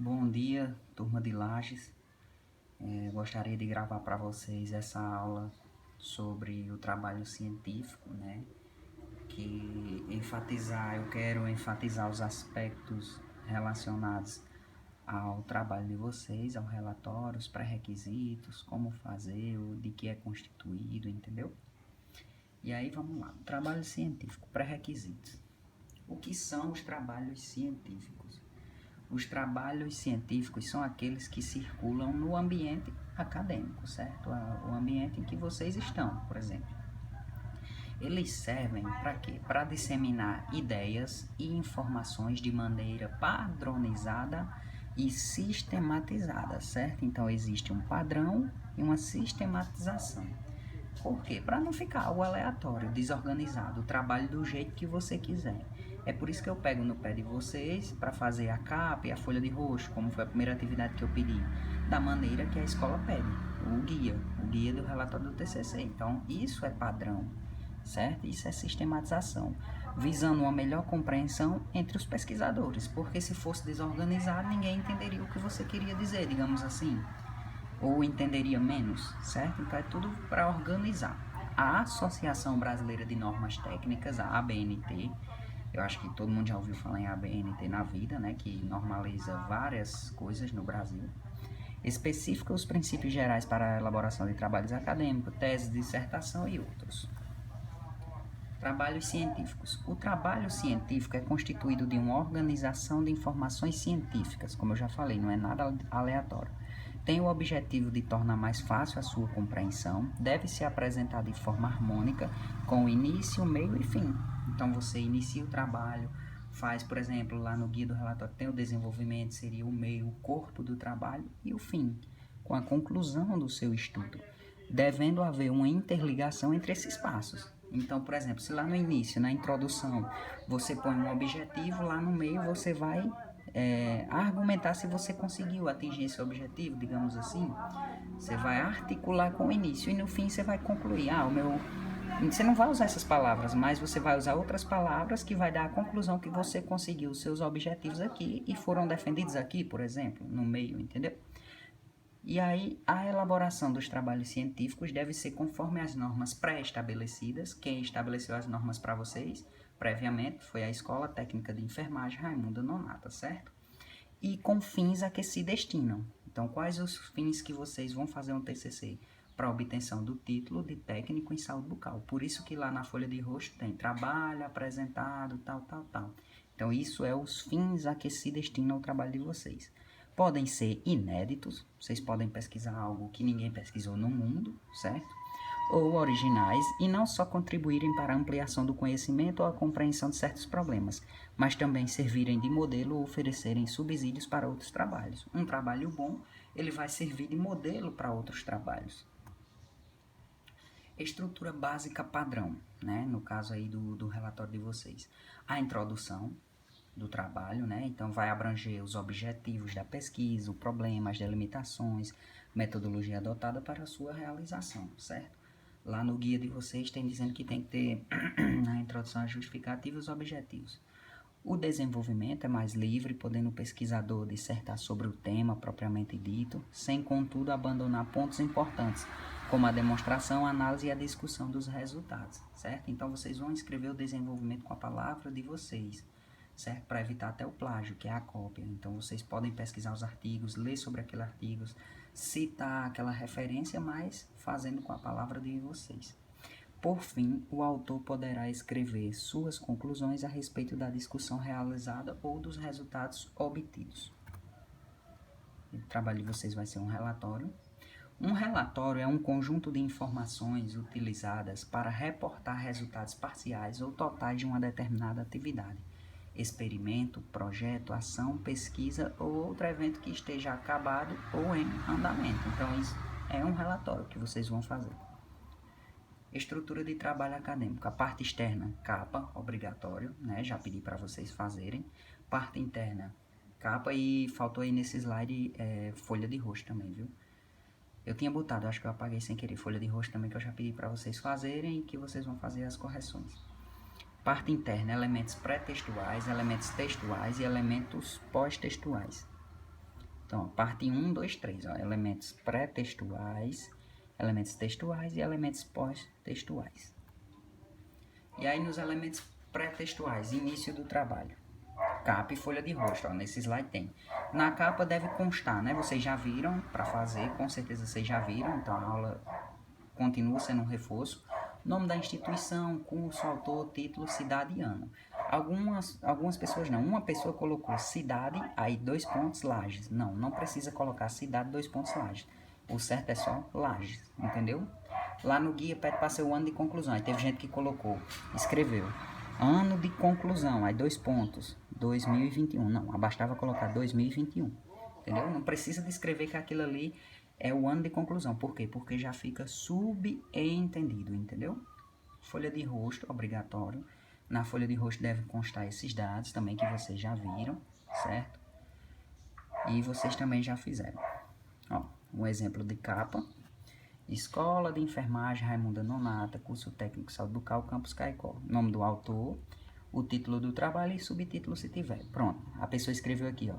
Bom dia, turma de Lages. Gostaria de gravar para vocês essa aula sobre o trabalho científico, né? Eu quero enfatizar os aspectos relacionados ao trabalho de vocês, ao relatório, os pré-requisitos, como fazer, de que é constituído, entendeu? E aí vamos lá, trabalho científico, pré-requisitos. O que são os trabalhos científicos? Os trabalhos científicos são aqueles que circulam no ambiente acadêmico, certo? O ambiente em que vocês estão, por exemplo. Eles servem para quê? Para disseminar ideias e informações de maneira padronizada e sistematizada, certo? Então existe um padrão e uma sistematização. Por quê? Para não ficar algo aleatório, desorganizado, o trabalho do jeito que você quiser. É por isso que eu pego no pé de vocês para fazer a capa e a folha de rosto, como foi a primeira atividade que eu pedi, da maneira que a escola pede, o guia do relatório do TCC. Então, isso é padrão, certo? Isso é sistematização, visando uma melhor compreensão entre os pesquisadores, porque se fosse desorganizado, ninguém entenderia o que você queria dizer, digamos assim, ou entenderia menos, certo? Então é tudo para organizar. A Associação Brasileira de Normas Técnicas, a ABNT, eu acho que todo mundo já ouviu falar em ABNT na vida, né, que normaliza várias coisas no Brasil, especifica os princípios gerais para a elaboração de trabalhos acadêmicos, teses, dissertação e outros. Trabalhos científicos. O trabalho científico é constituído de uma organização de informações científicas, como eu já falei, não é nada aleatório. Tem o objetivo de tornar mais fácil a sua compreensão, deve ser apresentado de forma harmônica, com início, meio e fim. Então você inicia o trabalho, faz, por exemplo, lá no guia do relatório tem o desenvolvimento, seria o meio, o corpo do trabalho e o fim, com a conclusão do seu estudo, devendo haver uma interligação entre esses passos. Então, por exemplo, se lá no início, na introdução, você põe um objetivo, lá no meio você vai argumentar se você conseguiu atingir esse objetivo, digamos assim. Você vai articular com o início e no fim você vai concluir. Você não vai usar essas palavras, mas você vai usar outras palavras que vai dar a conclusão que você conseguiu os seus objetivos aqui e foram defendidos aqui, por exemplo, no meio, entendeu? E aí, a elaboração dos trabalhos científicos deve ser conforme as normas pré-estabelecidas. Quem estabeleceu as normas para vocês previamente foi a Escola Técnica de Enfermagem Raimundo Nonato, certo? E com fins a que se destinam. Então, quais os fins que vocês vão fazer um TCC? Para obtenção do título de técnico em saúde bucal. Por isso que lá na folha de rosto tem trabalho apresentado, tal, tal, tal. Então, isso é os fins a que se destina o trabalho de vocês. Podem ser inéditos, vocês podem pesquisar algo que ninguém pesquisou no mundo, certo? Ou originais, e não só contribuírem para a ampliação do conhecimento ou a compreensão de certos problemas, mas também servirem de modelo ou oferecerem subsídios para outros trabalhos. Um trabalho bom, ele vai servir de modelo para outros trabalhos. Estrutura básica padrão, né? No caso aí do relatório de vocês. A introdução do trabalho, né? Então vai abranger os objetivos da pesquisa, o problema, as delimitações, metodologia adotada para a sua realização, certo? Lá no guia de vocês tem dizendo que tem que ter na introdução a justificativa e os objetivos. O desenvolvimento é mais livre, podendo o pesquisador dissertar sobre o tema propriamente dito, sem contudo abandonar pontos importantes, como a demonstração, a análise e a discussão dos resultados, certo? Então vocês vão escrever o desenvolvimento com a palavra de vocês, certo? Para evitar até o plágio, que é a cópia. Então vocês podem pesquisar os artigos, ler sobre aquele artigo, citar aquela referência, mas fazendo com a palavra de vocês. Por fim, o autor poderá escrever suas conclusões a respeito da discussão realizada ou dos resultados obtidos. O trabalho de vocês vai ser um relatório. Um relatório é um conjunto de informações utilizadas para reportar resultados parciais ou totais de uma determinada atividade, experimento, projeto, ação, pesquisa ou outro evento que esteja acabado ou em andamento. Então, isso é um relatório que vocês vão fazer. Estrutura de trabalho acadêmico. A parte externa, capa, obrigatório, né? Já pedi para vocês fazerem. Parte interna, capa e faltou aí nesse slide folha de rosto também, viu? Eu tinha botado, acho que eu apaguei sem querer, folha de rosto também que eu já pedi para vocês fazerem e que vocês vão fazer as correções. Parte interna, elementos pré-textuais, elementos textuais e elementos pós-textuais. Então, parte 1, 2, 3, ó, elementos pré-textuais, elementos textuais e elementos pós-textuais. E aí nos elementos pré-textuais, início do trabalho. Capa e folha de rosto, ó, nesse slide tem. Na capa deve constar, né? Vocês já viram para fazer, com certeza vocês já viram, então a aula continua sendo um reforço. Nome da instituição, curso, autor, título, cidade e ano. Algumas pessoas não. Uma pessoa colocou cidade, aí 2 pontos, Lages. Não, não precisa colocar cidade, 2 pontos, Lages. O certo é só Lages, entendeu? Lá no guia pede para ser o ano de conclusão. Aí teve gente que colocou, escreveu, ano de conclusão, aí 2 pontos, 2021. Não, bastava colocar 2021, entendeu? Não precisa de escrever que aquilo ali é o ano de conclusão. Por quê? Porque já fica subentendido, entendeu? Folha de rosto, obrigatório. Na folha de rosto deve constar esses dados também que vocês já viram, certo? E vocês também já fizeram. Ó, um exemplo de capa. Escola de Enfermagem Raimunda Nonata, curso técnico saúde bucal, campus Caicó. Nome do autor, o título do trabalho e subtítulo se tiver. Pronto, a pessoa escreveu aqui, ó.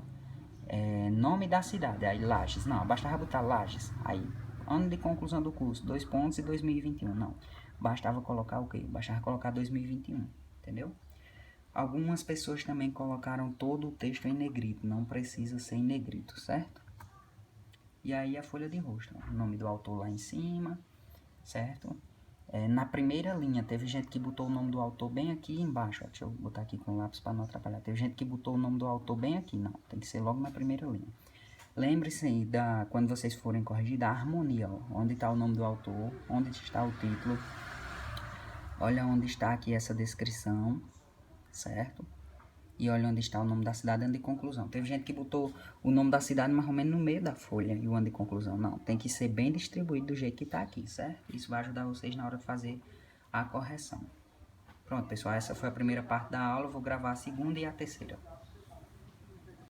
Nome da cidade, aí Lages. Não, bastava botar Lages. Aí, ano de conclusão do curso, 2 pontos e 2021. Não, bastava colocar o quê? Bastava colocar 2021, entendeu? Algumas pessoas também colocaram todo o texto em negrito, não precisa ser em negrito, certo? E aí a folha de rosto, ó, o nome do autor lá em cima, certo? Na primeira linha, teve gente que botou o nome do autor bem aqui embaixo, ó, deixa eu botar aqui com o lápis para não atrapalhar. Teve gente que botou o nome do autor bem aqui, não, tem que ser logo na primeira linha. Lembre-se aí, quando vocês forem corrigir, da harmonia, ó, onde está o nome do autor, onde está o título, olha onde está aqui essa descrição, certo? E olha onde está o nome da cidade, ano de conclusão. Teve gente que botou o nome da cidade mais ou menos no meio da folha e o ano de conclusão. Não, tem que ser bem distribuído do jeito que está aqui, certo? Isso vai ajudar vocês na hora de fazer a correção. Pronto, pessoal, essa foi a primeira parte da aula. Eu vou gravar a segunda e a terceira.